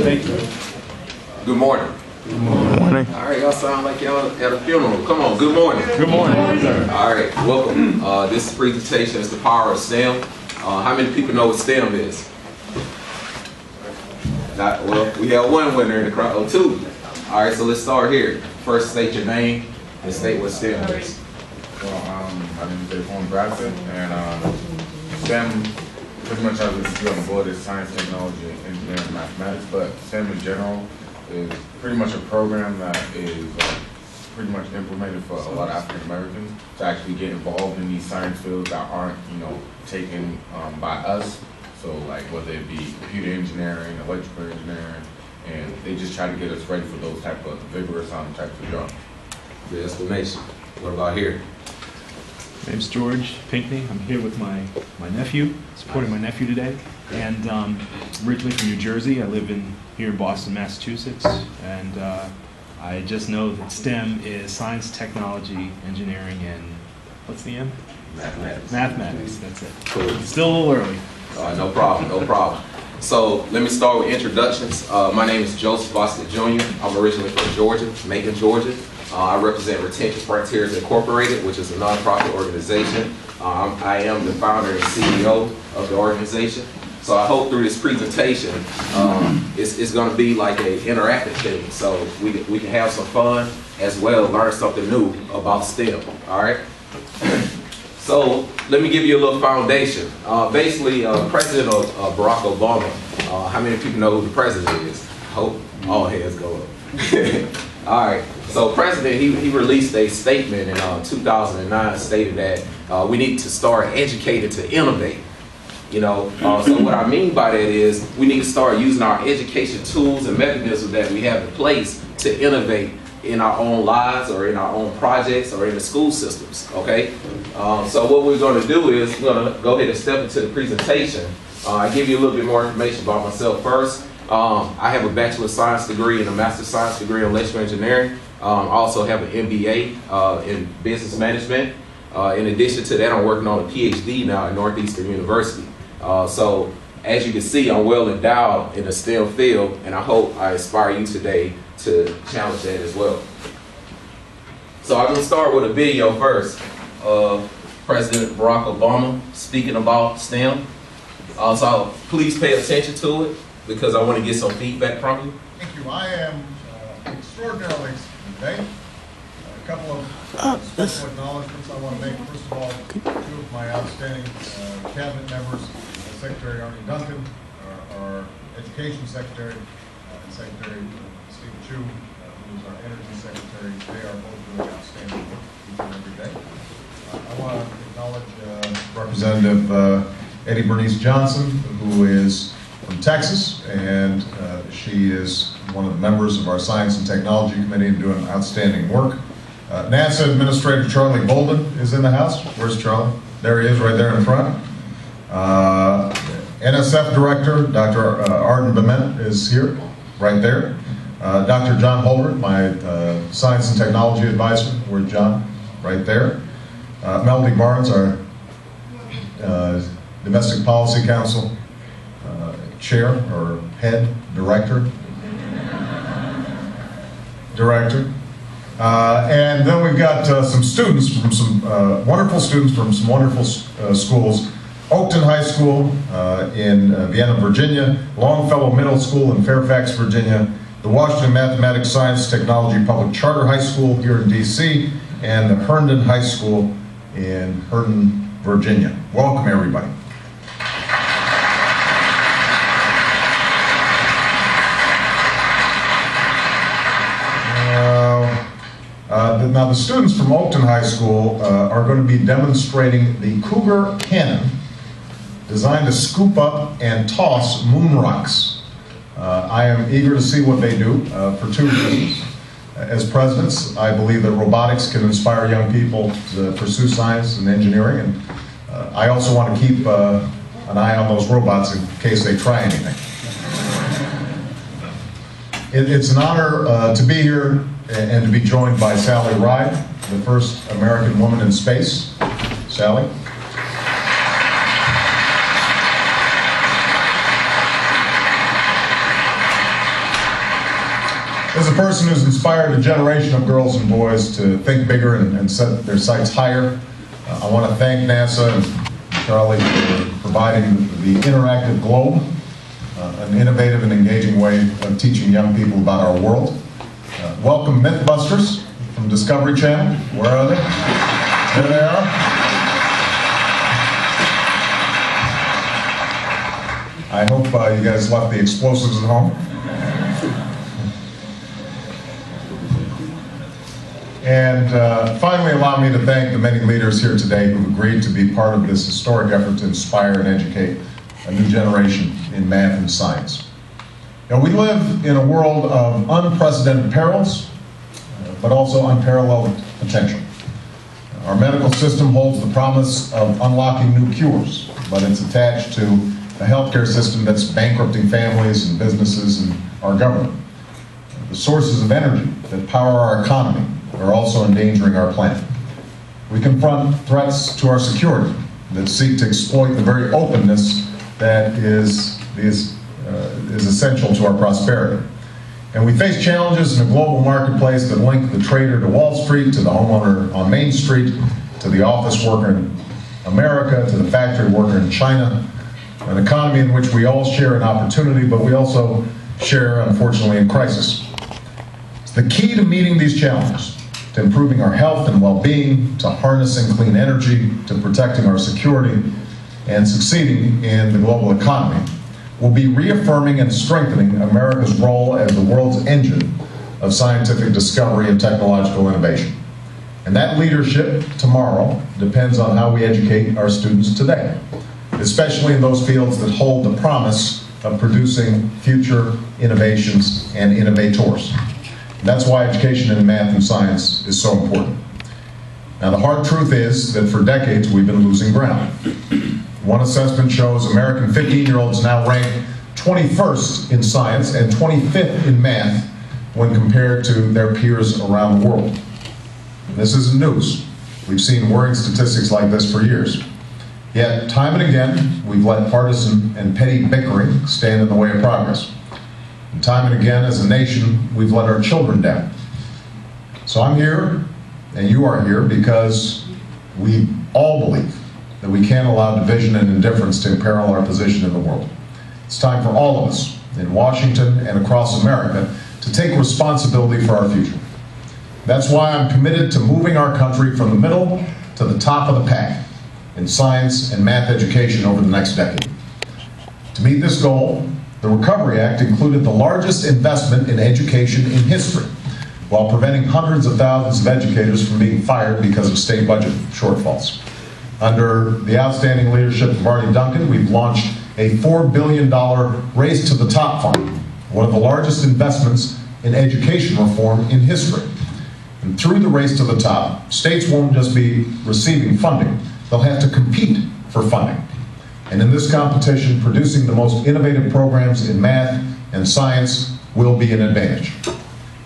Thank you. Good morning. Good morning. All right, y'all sound like y'all at a funeral. Come on, good morning. Good morning. All right, welcome. This presentation is the power of STEM. How many people know what STEM is? Well, we have one winner in the crowd. Oh, two. All right, so let's start here. First, state your name and state what STEM is. Well, my name is Arne Duncan, and STEM pretty much has what you on board is science, technology, engineering, mathematics, but STEM in general is pretty much a program that is pretty much implemented for a lot of African Americans to actually get involved in these science fields that aren't, taken by us. So like whether it be computer engineering, electrical engineering, and they just try to get us ready for those type of vigorous types of jobs. Good explanation. What about here? My name's George Pinckney. I'm here with my nephew, supporting my nephew today. And originally from New Jersey. I live here in Boston, Massachusetts. And I just know that STEM is science, technology, engineering, and what's the M? Mathematics. Mathematics, that's it. Cool. Still a little early. No problem, no problem. So let me start with introductions. My name is Joseph Boston Jr. I'm originally from Georgia, Macon, Georgia. I represent Retention Frontiers Incorporated, which is a nonprofit organization. I am the founder and CEO of the organization. So I hope through this presentation, it's going to be like an interactive thing. So we can have some fun as well, learn something new about STEM, all right? So let me give you a little foundation. Basically, President Barack Obama, how many people know who the president is? Hope all hands go up. All right, so President, he released a statement in 2009 stated that we need to start educating to innovate. So what I mean by that is we need to start using our education tools and mechanisms that we have in place to innovate in our own lives or in our own projects or in the school systems, okay? So what we're gonna do is we're gonna go ahead and step into the presentation. I give you a little bit more information about myself first. I have a Bachelor of Science degree and a Master of Science degree in Electrical Engineering. I also have an MBA in Business Management. In addition to that, I'm working on a PhD now at Northeastern University. So as you can see, I'm well endowed in the STEM field, and I hope I inspire you today to challenge that as well. So I'm going to start with a video first of President Barack Obama speaking about STEM. So please pay attention to it because I want to get some feedback from you. Thank you. I am extraordinarily excited today. A couple of special acknowledgments I want to make. First of all, two of my outstanding cabinet members, Secretary Arne Duncan, our Education Secretary, and Secretary Stephen Chu, who is our Energy Secretary. They are both doing outstanding work each and every day. I want to acknowledge Representative Eddie Bernice Johnson, who is from Texas, and she is one of the members of our Science and Technology Committee and doing outstanding work. NASA Administrator Charlie Bolden is in the house. Where's Charlie? There he is, right there in front. NSF Director Dr. Arne Duncan is here, right there. Dr. John Holbert, my Science and Technology Advisor. Where's John? Right there. Melody Barnes, our Domestic Policy Council Chair or Head Director. And then we've got some students from some wonderful students from some wonderful schools. Oakton High School in Vienna, Virginia, Longfellow Middle School in Fairfax, Virginia, the Washington Mathematics, Science, Technology Public Charter High School here in DC, and the Herndon High School in Herndon, Virginia. Welcome, everybody. Now the students from Oakton High School are going to be demonstrating the Cougar cannon, designed to scoop up and toss moon rocks. I am eager to see what they do for two reasons. As presidents, I believe that robotics can inspire young people to pursue science and engineering, and I also want to keep an eye on those robots in case they try anything. It's an honor to be here and to be joined by Sally Ride, the first American woman in space. Sally. As a person who's inspired a generation of girls and boys to think bigger and set their sights higher, I want to thank NASA and Charlie for providing the interactive globe, an innovative and engaging way of teaching young people about our world. Welcome Mythbusters from Discovery Channel. Where are they? There they are. I hope you guys left the explosives at home. And finally, allow me to thank the many leaders here today who agreed to be part of this historic effort to inspire and educate a new generation in math and science. Now, we live in a world of unprecedented perils, but also unparalleled potential. Our medical system holds the promise of unlocking new cures, but it's attached to a healthcare system that's bankrupting families and businesses and our government. The sources of energy that power our economy are also endangering our planet. We confront threats to our security that seek to exploit the very openness that is essential to our prosperity. And we face challenges in a global marketplace that link the trader to Wall Street, to the homeowner on Main Street, to the office worker in America, to the factory worker in China, an economy in which we all share an opportunity, but we also share, unfortunately, in crisis. The key to meeting these challenges, to improving our health and well-being, to harnessing clean energy, to protecting our security, and succeeding in the global economy, will be reaffirming and strengthening America's role as the world's engine of scientific discovery and technological innovation. And that leadership tomorrow depends on how we educate our students today, especially in those fields that hold the promise of producing future innovations and innovators. That's why education in math and science is so important. Now, the hard truth is that for decades we've been losing ground. One assessment shows American 15-year-olds now rank 21st in science and 25th in math when compared to their peers around the world. This isn't news. We've seen worrying statistics like this for years. Yet, time and again, we've let partisan and petty bickering stand in the way of progress. And time and again, as a nation, we've let our children down. So I'm here, and you are here, because we all believe that we can't allow division and indifference to imperil our position in the world. It's time for all of us, in Washington and across America, to take responsibility for our future. That's why I'm committed to moving our country from the middle to the top of the pack in science and math education over the next decade. To meet this goal, the Recovery Act included the largest investment in education in history, while preventing hundreds of thousands of educators from being fired because of state budget shortfalls. Under the outstanding leadership of Arne Duncan, we've launched a $4 billion Race to the Top fund, one of the largest investments in education reform in history. And through the Race to the Top, states won't just be receiving funding, they'll have to compete for funding. And in this competition, producing the most innovative programs in math and science will be an advantage.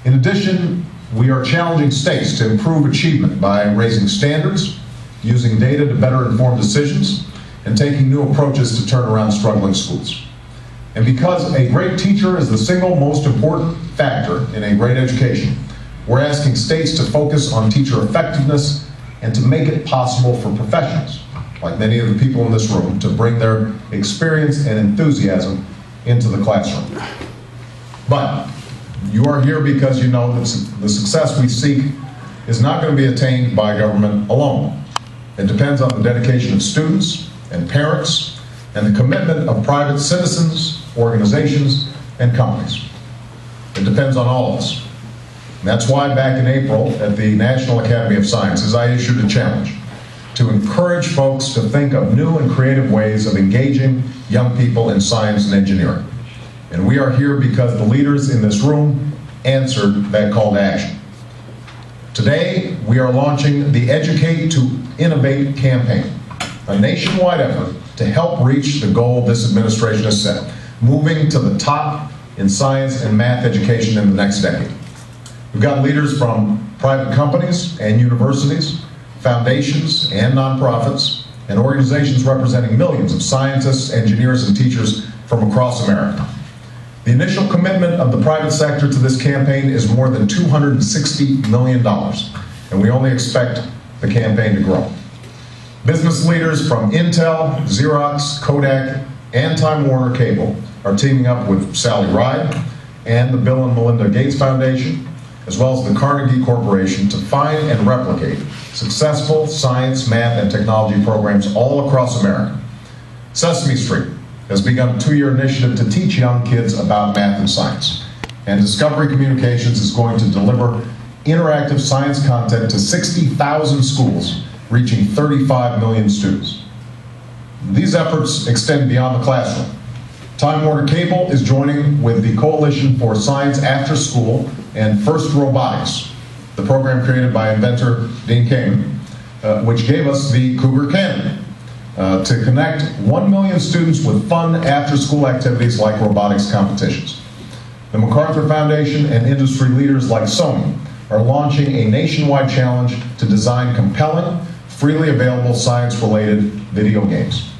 In addition, we are challenging states to improve achievement by raising standards, using data to better inform decisions, and taking new approaches to turn around struggling schools. And because a great teacher is the single most important factor in a great education, we're asking states to focus on teacher effectiveness and to make it possible for professionals, like many of the people in this room, to bring their experience and enthusiasm into the classroom. But you are here because you know that the success we seek is not going to be attained by government alone. It depends on the dedication of students and parents and the commitment of private citizens, organizations, and companies. It depends on all of us. And that's why back in April at the National Academy of Sciences, I issued a challenge to encourage folks to think of new and creative ways of engaging young people in science and engineering. And we are here because the leaders in this room answered that call to action. Today, we are launching the Educate to Innovate campaign, a nationwide effort to help reach the goal this administration has set, moving to the top in science and math education in the next decade. We've got leaders from private companies and universities, foundations and nonprofits, and organizations representing millions of scientists, engineers, and teachers from across America. The initial commitment of the private sector to this campaign is more than $260 million, and we only expect the campaign to grow. Business leaders from Intel, Xerox, Kodak, and Time Warner Cable are teaming up with Sally Ride and the Bill and Melinda Gates Foundation, as well as the Carnegie Corporation, to find and replicate successful science, math, and technology programs all across America. Sesame Street has begun a 2-year initiative to teach young kids about math and science. And Discovery Communications is going to deliver interactive science content to 60,000 schools, reaching 35 million students. These efforts extend beyond the classroom. Time Warner Cable is joining with the Coalition for Science After School and First Robotics, the program created by inventor Dean Kamen, which gave us the Cougar Cannon, to connect 1 million students with fun after-school activities like robotics competitions. The MacArthur Foundation and industry leaders like Sony are launching a nationwide challenge to design compelling, freely available science-related video games.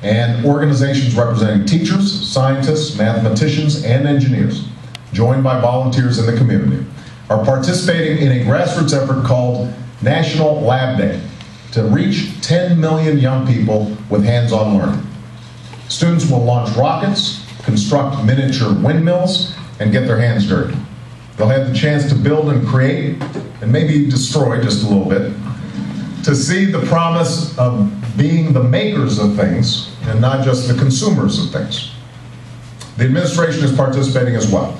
And organizations representing teachers, scientists, mathematicians, and engineers, joined by volunteers in the community, are participating in a grassroots effort called National Lab Day to reach 10 million young people with hands-on learning. Students will launch rockets, construct miniature windmills, and get their hands dirty. They'll have the chance to build and create, and maybe destroy just a little bit, to see the promise of being the makers of things and not just the consumers of things. The administration is participating as well.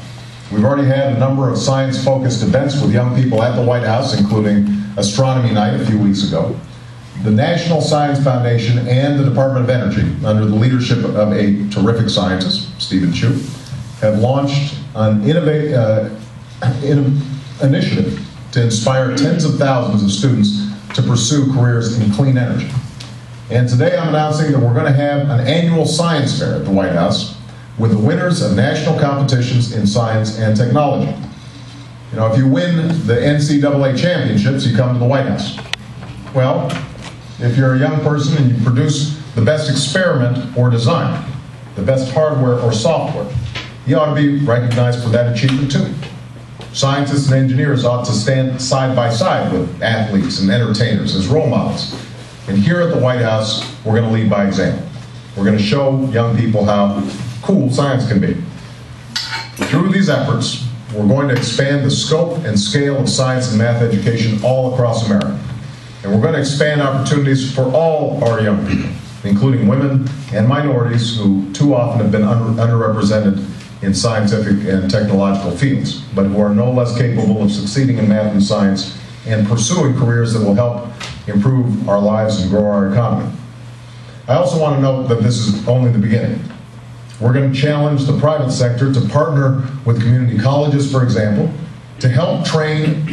We've already had a number of science-focused events with young people at the White House, including Astronomy Night a few weeks ago. The National Science Foundation and the Department of Energy, under the leadership of a terrific scientist, Stephen Chu, have launched an initiative to inspire tens of thousands of students to pursue careers in clean energy. And today I'm announcing that we're going to have an annual science fair at the White House with the winners of national competitions in science and technology. You know, if you win the NCAA championships, you come to the White House. Well, if you're a young person and you produce the best experiment or design, the best hardware or software, you ought to be recognized for that achievement too. Scientists and engineers ought to stand side by side with athletes and entertainers as role models. And here at the White House, we're going to lead by example. We're going to show young people how cool science can be. Through these efforts, we're going to expand the scope and scale of science and math education all across America. And we're going to expand opportunities for all our young people, including women and minorities who too often have been underrepresented in scientific and technological fields, but who are no less capable of succeeding in math and science and pursuing careers that will help improve our lives and grow our economy. I also want to note that this is only the beginning. We're going to challenge the private sector to partner with community colleges, for example, to help train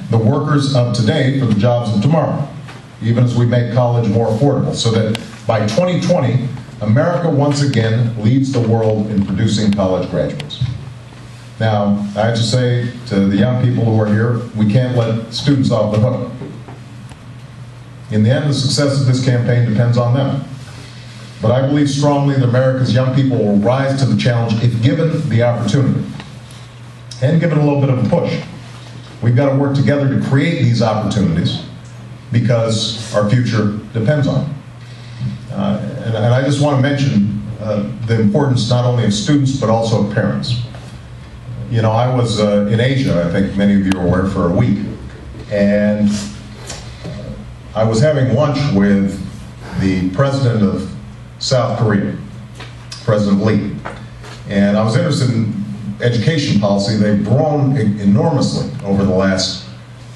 the workers of today for the jobs of tomorrow, even as we make college more affordable, so that by 2020, America once again leads the world in producing college graduates. Now, I have to say to the young people who are here, we can't let students off the hook. In the end, the success of this campaign depends on them. But I believe strongly that America's young people will rise to the challenge if given the opportunity, and given a little bit of a push. We've got to work together to create these opportunities because our future depends on it. And I just want to mention the importance not only of students but also of parents. You know, I was in Asia, I think many of you are aware, for a week, and I was having lunch with the president of South Korea, President Lee, and I was interested in education policy. They've grown enormously over the last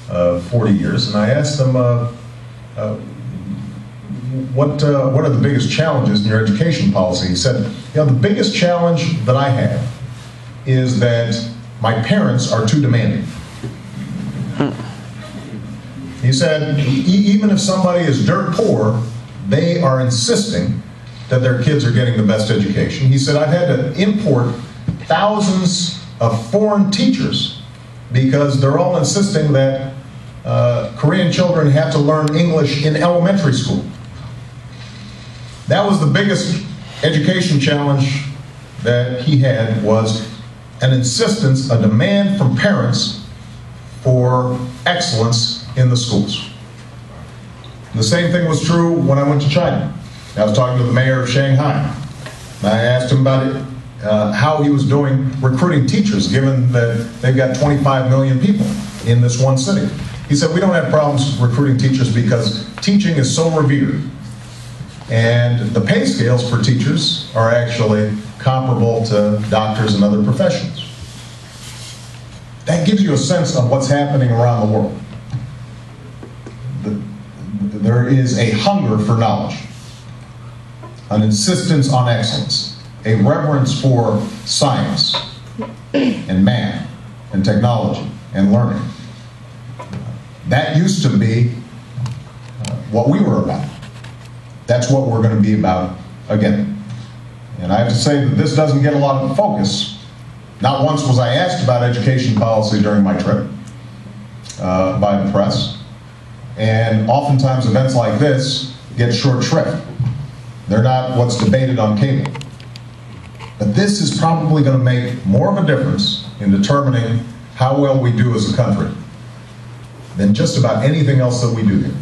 40 years, and I asked them, what are the biggest challenges in your education policy? He said, you know, the biggest challenge that I have is that my parents are too demanding. He said, even if somebody is dirt poor, they are insisting that their kids are getting the best education. He said, I've had to import thousands of foreign teachers because they're all insisting that Korean children have to learn English in elementary school. That was the biggest education challenge that he had was an insistence, a demand from parents for excellence in the schools. The same thing was true when I went to China. I was talking to the mayor of Shanghai. And I asked him about it, how he was doing recruiting teachers, given that they've got 25 million people in this one city. He said, we don't have problems recruiting teachers because teaching is so revered. And the pay scales for teachers are actually comparable to doctors and other professions. That gives you a sense of what's happening around the world. There is a hunger for knowledge, an insistence on excellence, a reverence for science and math and technology and learning. That used to be what we were about. That's what we're going to be about again. And I have to say that this doesn't get a lot of focus. Not once was I asked about education policy during my trip by the press. And oftentimes events like this get short shrift. They're not what's debated on cable. But this is probably going to make more of a difference in determining how well we do as a country than just about anything else that we do here.